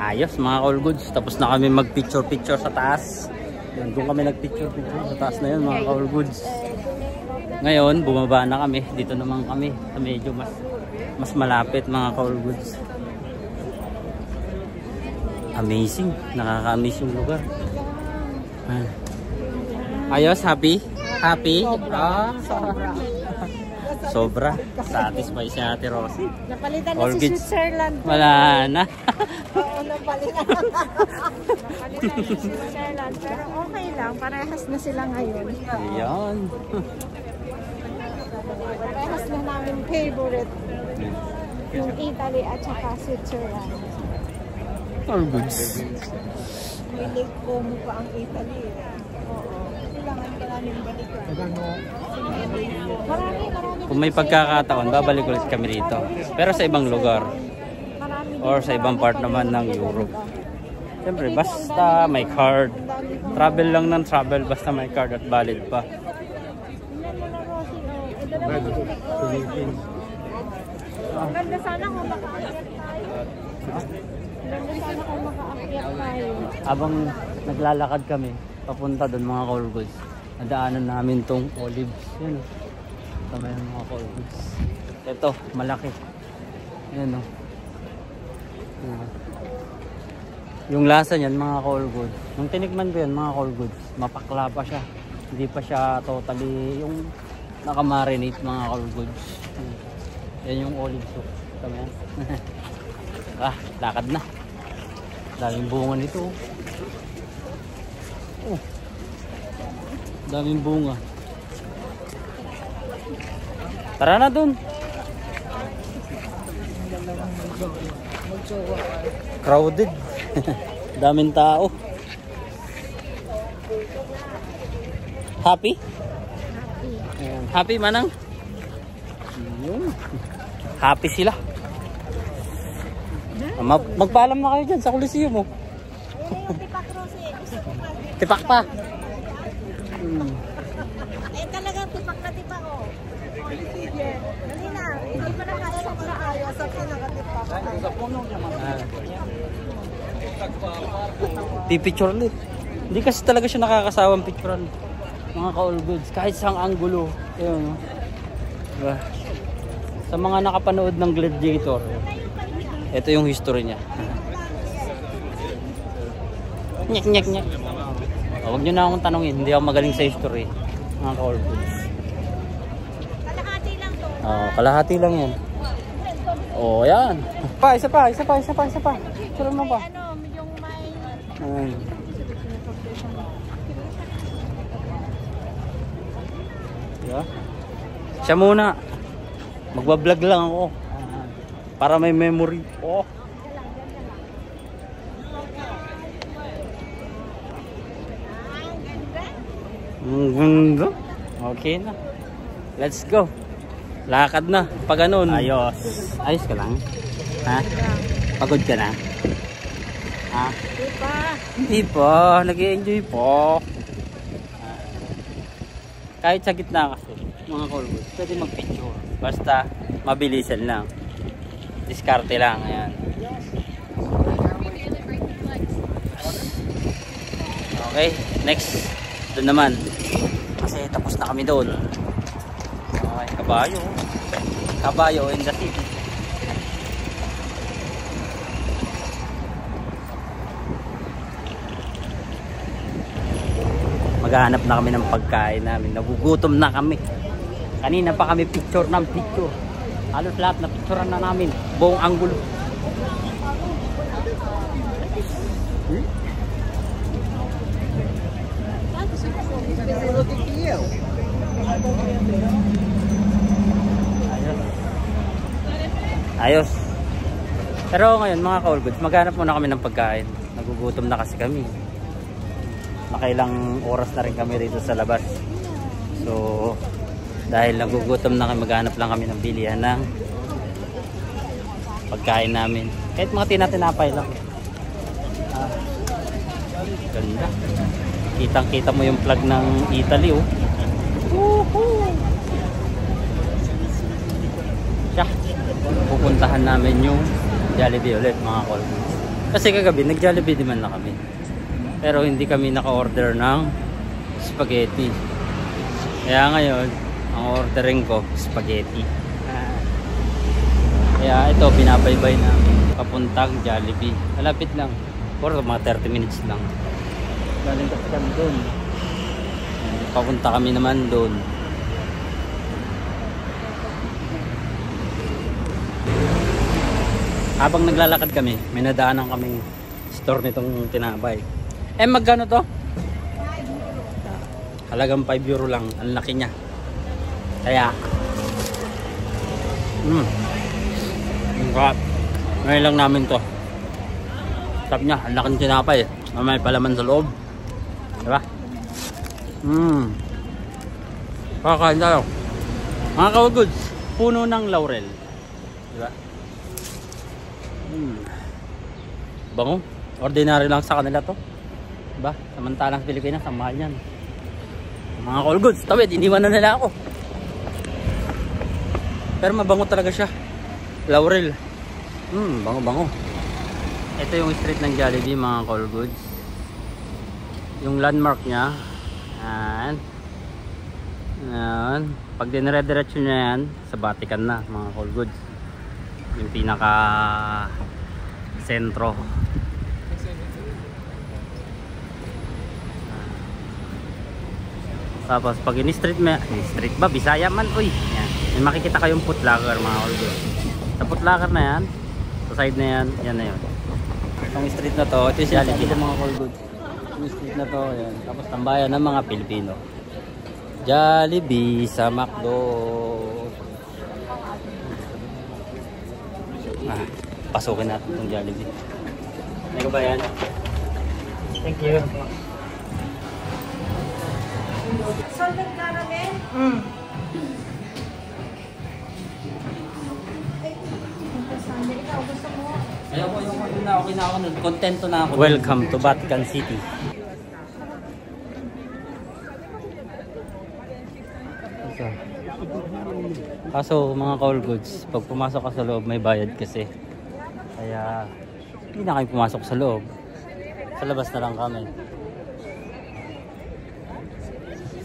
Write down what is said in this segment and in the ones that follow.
Ayos mga all goods. Tapos na kami mag-picture-picture sa taas. Yun, doon kami nag-picture-picture sa taas na yun mga all goods. Ngayon, bumaba na kami. Dito naman kami. Medyo mas malapit mga all goods. Amazing. Nakaka-amaze yung lugar. Ayos, happy? Happy? Sobra. Satisfied si Ate Rosie. Napalitan na si Switzerland. Wala na. Oo, napalitan. Napalitan na si Switzerland. Pero okay lang. Parehas na sila ngayon. Ayan. Parehas na namin favorite. Yung Italy at saka Switzerland. All goods. Hilig ko mo pa ang Italy. Oo. Kailangan ka namin balikan. Marami. Kung may pagkakataon, babalik ulit kami dito. Pero sa ibang lugar. Or sa ibang part naman ng Europe. Siyempre, basta may card. Travel lang ng travel, basta may card at valid pa. Ang ganda sana kung makaakyat tayo. Ganda sana kung makaakyat tayo. Habang naglalakad kami, papunta doon mga call goods. Nadaanan namin tong olives. Yan o. Tama yung mga call goods. Ito, malaki. Yan o. Yung lasa niyan mga call goods. Nung tinikman ko yan mga call goods, mapakla pa siya. Hindi pa siya totally yung nakamarinate mga call goods. Yan yung olive soup. Tama yan. Lakad na. Daming bunga nito. Oh. Daming bunga. Tara na dun. Crowded. Daming tao. Happy? Happy manang? Happy sila. Magpaalam na kayo dyan sa Coliseum mo. Tipak Rosy. Tipak pa. Eh talaga tipak na tipak o. Dali na. Hindi pa nakasok na ayos sa pinakatipak. Pipicture ulit. Hindi kasi talaga siya nakakasawang picturean. Mga ka-all goods. Kahit sang angulo. Ayun. Diba? Sa mga nakapanood ng Gladiator, ito yung history niya. Nyek. Huwag nyo na akong tanongin. Hindi ako magaling sa history. Mga ka-all goods. Kalahati lang to. Kalahati lang yan. Yan. Isa pa. Picture mo pa. Yung may... Yeah. Siya muna. Magbablog lang ako. Para may memory. Ang ganda. Okay na. Let's go. Lakad na. Pag ganun. Ayos ka lang? Ha? Pagod ka na? Ha? Hindi pa. Nag-i-enjoy po. Kahit sa gitna kasi, mga call goods, pwede mag-picture. Basta mabilisan lang. Diskarte lang. Ayan. Okay. Next. Doon naman. Kasi tapos na kami doon. Okay. Kabayo in the city. Maghahanap na kami ng pagkain namin. Nagugutom na kami. Kanina pa kami picture ng picture. Halos lahat na picturean na namin. Buong anggulo. Ayos. Pero ngayon mga ka-all goods, maghanap muna kami ng pagkain. Nagugutom na kasi kami. Nakailang oras na rin kami rito sa labas. So dahil nagugutom na kami, maghanap lang kami ng bilihan ng pagkain namin. Kahit mga tinatinapay lang. Ganda. Kitang-kita mo yung flag ng Italy, oh. Siya. Pupuntahan namin yung Jollibee ulit, mga call. Kasi kagabi, nag-Jollibee naman na kami. Pero hindi kami naka-order ng spaghetti. Kaya ngayon, ang ordering ko, spaghetti. Kaya ito, binabaybay namin. Papuntang Jollibee. Malapit lang. Or mga 30 minutes lang. Galing kasi kami doon. Papunta kami naman doon. Habang naglalakad kami, may nadaanan kaming store nitong tinapay. Magkano to? Halagang 5 euro lang. Ang laki niya. Kaya ngayon lang namin to. Sabi niya, ang laki ng tinapay. May palaman sa loob. Diba? Kakain tayo. Mga ka-goods, puno ng laurel. Diba? Bango. Ordinary lang sa kanila to. Diba? Samantalang Pilipinas, ang mahal yan. Mga all goods, tawid, iniwan na nila ako. Pero mabango talaga siya. Laurel. Bango-bango. Ito yung street ng Jollibee, mga all goods. Yung landmark niya. Ayan. Pag dinire-diretso niya yan, sa Vatican na, mga all goods. Yung pinaka sentro. Tapos pag in-street ba, Bisaya man, uy. Yan. May makikita kayong putlaker, mga all goods. Sa putlaker na yan, sa side na yan, yan na yun. Itong street na to, ito yung Jollibee ng mga all goods. Yung street na to, yan. Tapos tambayan ng mga Pilipino. Jollibee sa McDo. Pasukin natin itong Jollibee. Ano ko ba yan? Thank you. Solid caramel? Ikaw gusto mo? Ayoko na, okay na ako nun. Kontento na ako. Welcome to Vatican City. Kaso mga ka-all goods, pag pumasok ka sa loob may bayad kasi. Kaya hindi na kami pumasok sa loob. Sa labas na lang kami.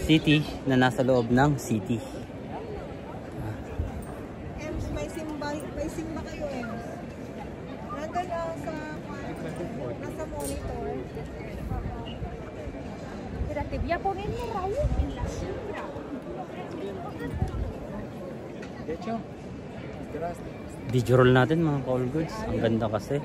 City na nasa loob ng city. Ems, may simba kayo, Ems. Nandun sa nasa monitor. Tibia po rin mo, Rayo. Video roll natin mga ka-all goods. Ang ganda kasi.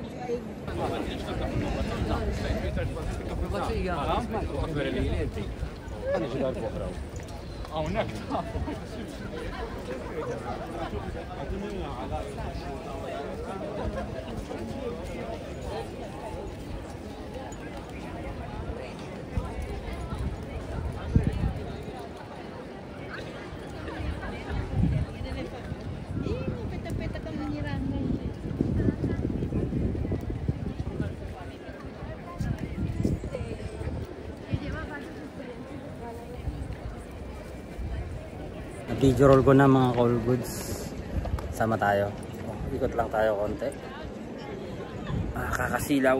Video roll ko na mga ka-all goods. Sama tayo. Ikot lang tayo konti. Kakasilaw.